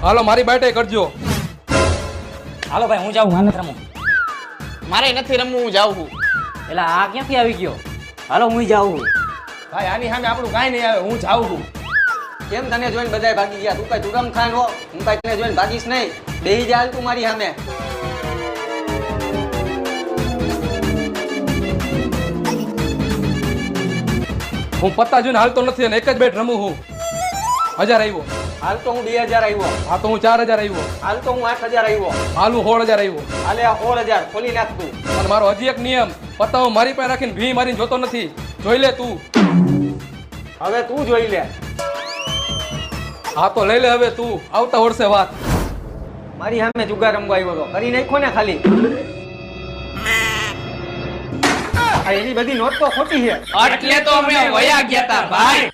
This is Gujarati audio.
હાલો મારી બાઈટે કરજો. હાલો ભાઈ હું જાઉં, મને રમું. મારે નથી રમવું, હું જાઉં છું. એટલે આ ક્યાંથી આવી ગયો? હાલો હું જાઉં. ભાઈ આની સામે આપણું કાંઈ નહીં આવે, હું જાઉં છું. કેમ તને જોઈને બધાય ભાગી ગયા? તું કઈ તુરમ ખાન હો, હું કઈ તને જોઈને ભાગીશ નહીં. બેહી જા હાલ તું મારી સામે. હું પત્તા જોઈને હાલતો નથી અને એક જ બેટ રમું છું. 1000 આવ્યો. હાલ તો હું 2000 આવ્યો. હા તો હું 4000 આવ્યો. હાલ તો હું 8000 આવ્યો. હાલ હું 16000 આવ્યો. હાલે આ 16000 ખોલી નાખ તું. અને મારો હજી એક નિયમ, પત્તા હું મારી પાસે રાખીને ભી મારીને જોતો નથી. જોઈ લે તું. હવે તું જોઈ લે. હા તો લઈ લે હવે તું, આવતા વર્ષે વાત. મારી સામે જુગાર રમવા આવ્યો તો કરી નાખો ને ખાલી. આ એની બધી નોટ તો ખોટી છે. એટલે તો અમે વયા ગયા તા ભાઈ.